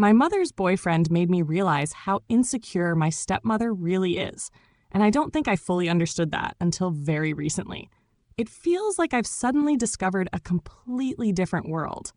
My mother's boyfriend made me realize how insecure my stepmother really is, and I don't think I fully understood that until very recently. It feels like I've suddenly discovered a completely different world,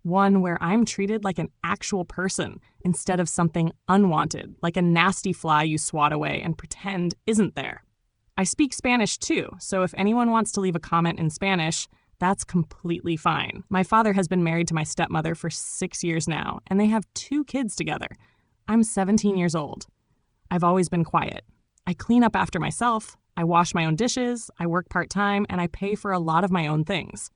one where I'm treated like an actual person instead of something unwanted, like a nasty fly you swat away and pretend isn't there. I speak Spanish too, so if anyone wants to leave a comment in Spanish, that's completely fine. My father has been married to my stepmother for 6 years now, and they have 2 kids together. I'm 17 years old. I've always been quiet. I clean up after myself, I wash my own dishes, I work part-time, and I pay for a lot of my own things.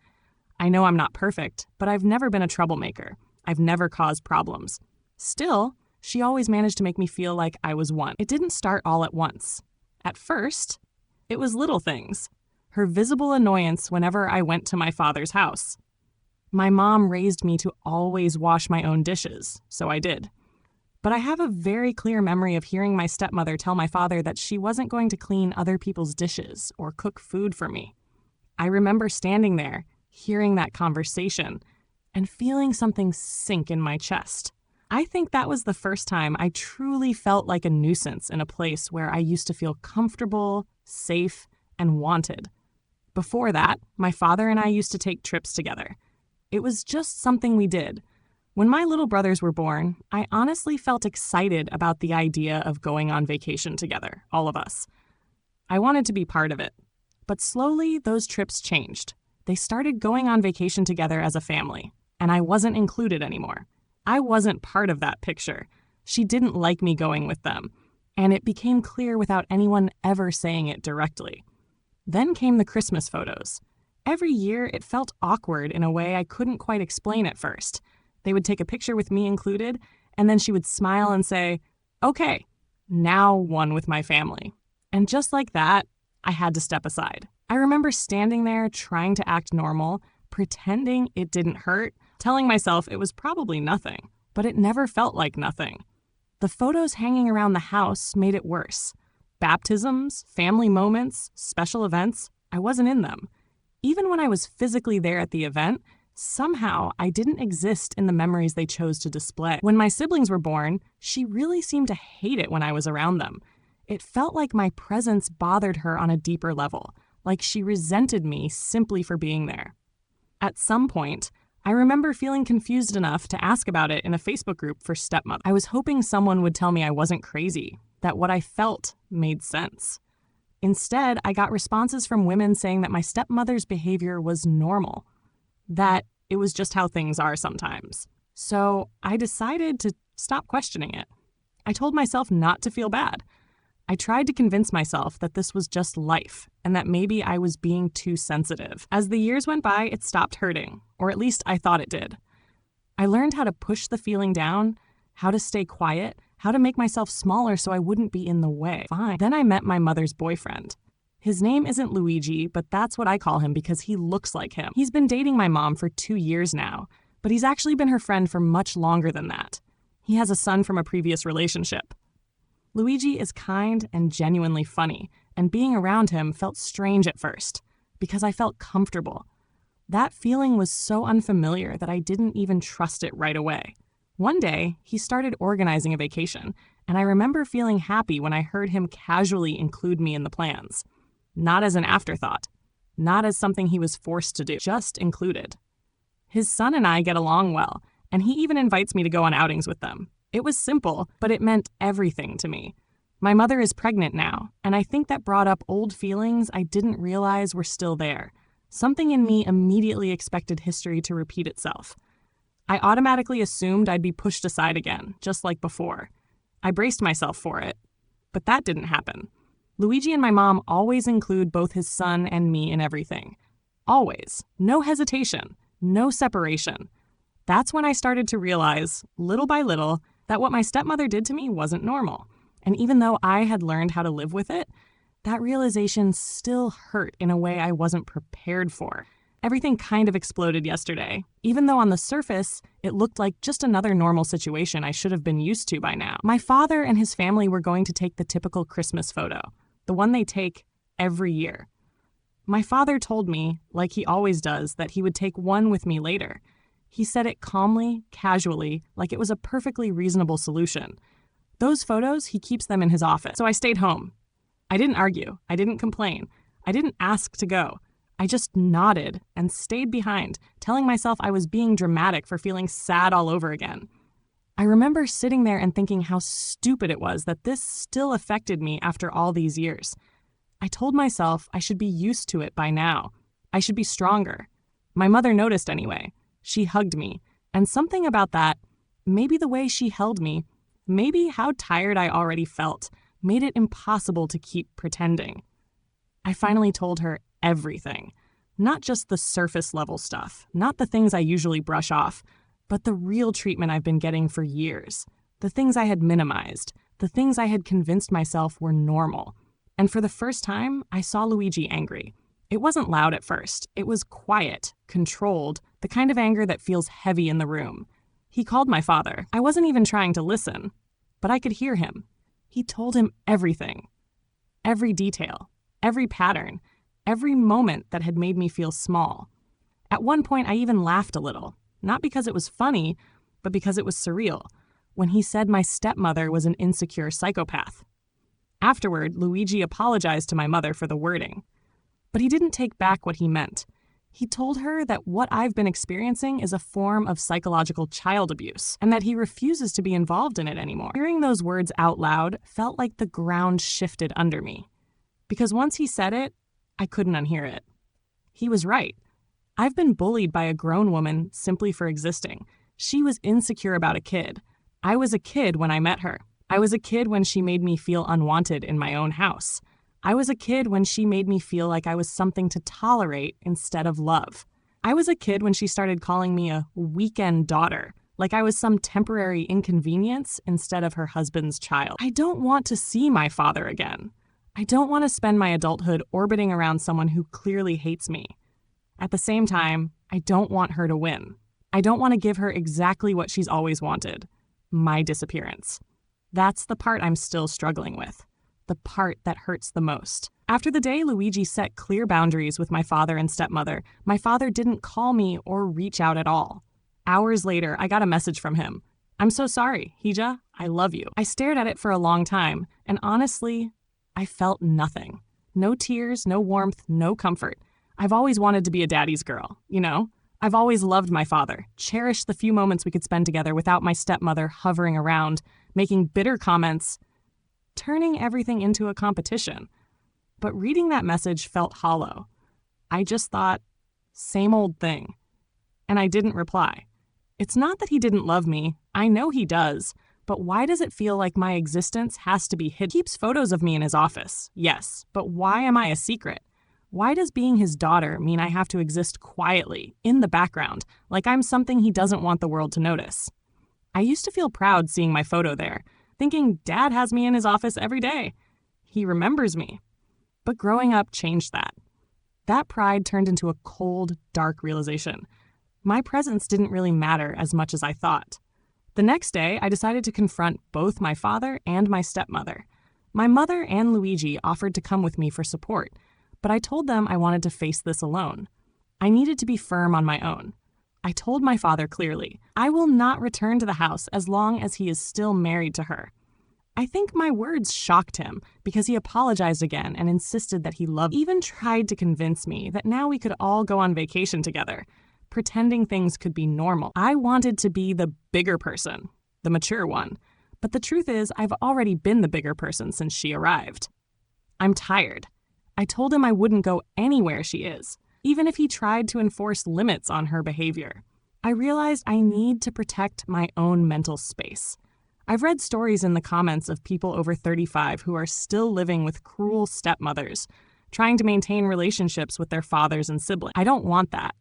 I know I'm not perfect, but I've never been a troublemaker. I've never caused problems. Still, she always managed to make me feel like I was one. It didn't start all at once. At first, it was little things. Her visible annoyance whenever I went to my father's house. My mom raised me to always wash my own dishes, so I did. But I have a very clear memory of hearing my stepmother tell my father that she wasn't going to clean other people's dishes or cook food for me. I remember standing there, hearing that conversation, and feeling something sink in my chest. I think that was the first time I truly felt like a nuisance in a place where I used to feel comfortable, safe, and wanted. Before that, my father and I used to take trips together. It was just something we did. When my little brothers were born, I honestly felt excited about the idea of going on vacation together, all of us. I wanted to be part of it. But slowly, those trips changed. They started going on vacation together as a family, and I wasn't included anymore. I wasn't part of that picture. She didn't like me going with them, and it became clear without anyone ever saying it directly. Then came the Christmas photos. Every year, it felt awkward in a way I couldn't quite explain at first. They would take a picture with me included, and then she would smile and say, "Okay, now one with my family." And just like that, I had to step aside. I remember standing there trying to act normal, pretending it didn't hurt, telling myself it was probably nothing, but it never felt like nothing. The photos hanging around the house made it worse. Baptisms, family moments, special events, I wasn't in them. Even when I was physically there at the event, somehow I didn't exist in the memories they chose to display. When my siblings were born, she really seemed to hate it when I was around them. It felt like my presence bothered her on a deeper level, like she resented me simply for being there. At some point, I remember feeling confused enough to ask about it in a Facebook group for stepmother. I was hoping someone would tell me I wasn't crazy, that what I felt made sense. Instead, I got responses from women saying that my stepmother's behavior was normal, that it was just how things are sometimes. So I decided to stop questioning it. I told myself not to feel bad. I tried to convince myself that this was just life and that maybe I was being too sensitive. As the years went by, it stopped hurting, or at least I thought it did. I learned how to push the feeling down, how to stay quiet, how to make myself smaller so I wouldn't be in the way. Fine. Then I met my mother's boyfriend. His name isn't Luigi, but that's what I call him because he looks like him. He's been dating my mom for 2 years now, but he's actually been her friend for much longer than that. He has a son from a previous relationship. Luigi is kind and genuinely funny, and being around him felt strange at first, because I felt comfortable. That feeling was so unfamiliar that I didn't even trust it right away. One day, he started organizing a vacation, and I remember feeling happy when I heard him casually include me in the plans. Not as an afterthought, not as something he was forced to do, just included. His son and I get along well, and he even invites me to go on outings with them. It was simple, but it meant everything to me. My mother is pregnant now, and I think that brought up old feelings I didn't realize were still there. Something in me immediately expected history to repeat itself. I automatically assumed I'd be pushed aside again, just like before. I braced myself for it, but that didn't happen. Luigi and my mom always include both his son and me in everything. Always. No hesitation. No separation. That's when I started to realize, little by little, that what my stepmother did to me wasn't normal. And even though I had learned how to live with it, that realization still hurt in a way I wasn't prepared for. Everything kind of exploded yesterday, even though on the surface, it looked like just another normal situation I should have been used to by now. My father and his family were going to take the typical Christmas photo, the one they take every year. My father told me, like he always does, that he would take one with me later. He said it calmly, casually, like it was a perfectly reasonable solution. Those photos, he keeps them in his office. So I stayed home. I didn't argue. I didn't complain. I didn't ask to go. I just nodded and stayed behind, telling myself I was being dramatic for feeling sad all over again. I remember sitting there and thinking how stupid it was that this still affected me after all these years. I told myself I should be used to it by now. I should be stronger. My mother noticed anyway. She hugged me, and something about that, maybe the way she held me, maybe how tired I already felt, made it impossible to keep pretending. I finally told her everything. Not just the surface level stuff, not the things I usually brush off, but the real treatment I've been getting for years. The things I had minimized, the things I had convinced myself were normal. And for the first time, I saw Luigi angry. It wasn't loud at first. It was quiet, controlled, the kind of anger that feels heavy in the room. He called my father. I wasn't even trying to listen, but I could hear him. He told him everything. Every detail, every pattern, every moment that had made me feel small. At one point, I even laughed a little, not because it was funny, but because it was surreal, when he said my stepmother was an insecure psychopath. Afterward, Luigi apologized to my mother for the wording, but he didn't take back what he meant. He told her that what I've been experiencing is a form of psychological child abuse, and that he refuses to be involved in it anymore. Hearing those words out loud felt like the ground shifted under me, because once he said it, I couldn't unhear it. He was right. I've been bullied by a grown woman simply for existing. She was insecure about a kid. I was a kid when I met her. I was a kid when she made me feel unwanted in my own house. I was a kid when she made me feel like I was something to tolerate instead of love. I was a kid when she started calling me a weekend daughter, like I was some temporary inconvenience instead of her husband's child. I don't want to see my father again. I don't want to spend my adulthood orbiting around someone who clearly hates me. At the same time, I don't want her to win. I don't want to give her exactly what she's always wanted, my disappearance. That's the part I'm still struggling with. The part that hurts the most. After the day Luigi set clear boundaries with my father and stepmother, my father didn't call me or reach out at all. Hours later, I got a message from him. "I'm so sorry, Hija. I love you." I stared at it for a long time, and honestly, I felt nothing. No tears, no warmth, no comfort. I've always wanted to be a daddy's girl, you know? I've always loved my father, cherished the few moments we could spend together without my stepmother hovering around, making bitter comments, turning everything into a competition. But reading that message felt hollow. I just thought, same old thing. And I didn't reply. It's not that he didn't love me. I know he does. But why does it feel like my existence has to be hid? He keeps photos of me in his office, yes, but why am I a secret? Why does being his daughter mean I have to exist quietly, in the background, like I'm something he doesn't want the world to notice? I used to feel proud seeing my photo there, thinking Dad has me in his office every day. He remembers me. But growing up changed that. That pride turned into a cold, dark realization. My presence didn't really matter as much as I thought. The next day, I decided to confront both my father and my stepmother. My mother and Luigi offered to come with me for support, but I told them I wanted to face this alone. I needed to be firm on my own. I told my father clearly, I will not return to the house as long as he is still married to her. I think my words shocked him because he apologized again and insisted that he loved me. He even tried to convince me that now we could all go on vacation together, pretending things could be normal. I wanted to be the bigger person, the mature one. But the truth is, I've already been the bigger person since she arrived. I'm tired. I told him I wouldn't go anywhere she is, even if he tried to enforce limits on her behavior. I realized I need to protect my own mental space. I've read stories in the comments of people over 35 who are still living with cruel stepmothers, trying to maintain relationships with their fathers and siblings. I don't want that.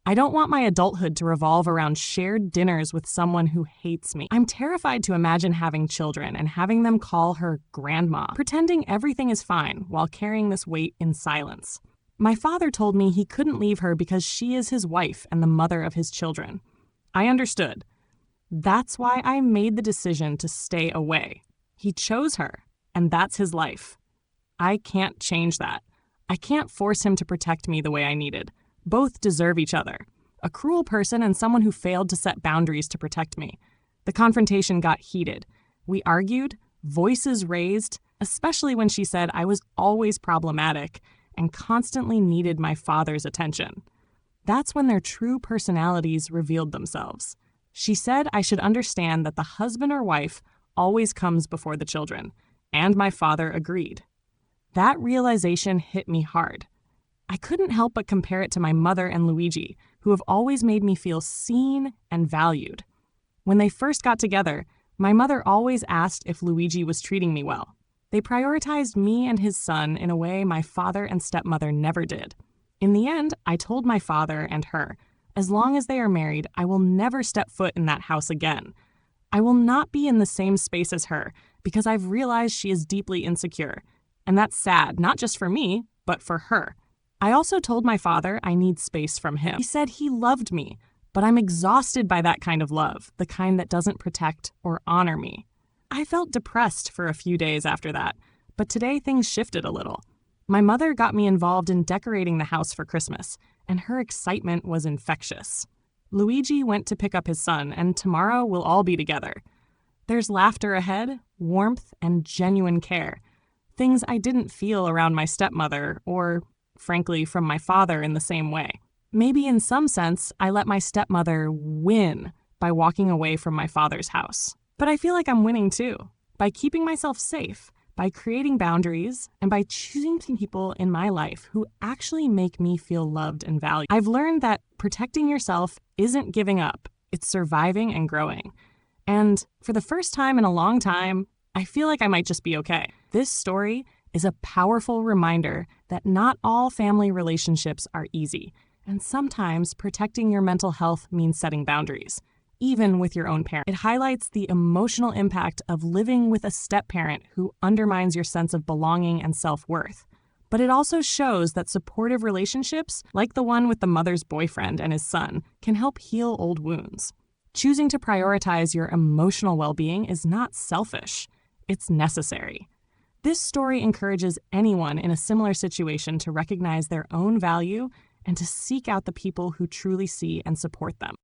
I don't want my adulthood to revolve around shared dinners with someone who hates me. I'm terrified to imagine having children and having them call her grandma, pretending everything is fine while carrying this weight in silence. My father told me he couldn't leave her because she is his wife and the mother of his children. I understood. That's why I made the decision to stay away. He chose her, and that's his life. I can't change that. I can't force him to protect me the way I needed. Both deserve each other. a cruel person and someone who failed to set boundaries to protect me. The confrontation got heated. We argued, voices raised, especially when she said I was always problematic and constantly needed my father's attention. That's when their true personalities revealed themselves. She said I should understand that the husband or wife always comes before the children, and my father agreed. That realization hit me hard. I couldn't help but compare it to my mother and Luigi, who have always made me feel seen and valued. When they first got together, my mother always asked if Luigi was treating me well. They prioritized me and his son in a way my father and stepmother never did. In the end, I told my father and her, as long as they are married, I will never step foot in that house again. I will not be in the same space as her because I've realized she is deeply insecure. And that's sad, not just for me, but for her. I also told my father I need space from him. He said he loved me, but I'm exhausted by that kind of love, the kind that doesn't protect or honor me. I felt depressed for a few days after that, but today things shifted a little. My mother got me involved in decorating the house for Christmas, and her excitement was infectious. Luigi went to pick up his son, and tomorrow we'll all be together. There's laughter ahead, warmth, and genuine care. Things I didn't feel around my stepmother, or, frankly, from my father in the same way. Maybe in some sense, I let my stepmother win by walking away from my father's house. But I feel like I'm winning too, by keeping myself safe, by creating boundaries, and by choosing people in my life who actually make me feel loved and valued. I've learned that protecting yourself isn't giving up, it's surviving and growing. And for the first time in a long time, I feel like I might just be okay. This story is a powerful reminder that not all family relationships are easy, and sometimes protecting your mental health means setting boundaries, even with your own parent. It highlights the emotional impact of living with a step-parent who undermines your sense of belonging and self-worth. But it also shows that supportive relationships, like the one with the mother's boyfriend and his son, can help heal old wounds. Choosing to prioritize your emotional well-being is not selfish. It's necessary. This story encourages anyone in a similar situation to recognize their own value and to seek out the people who truly see and support them.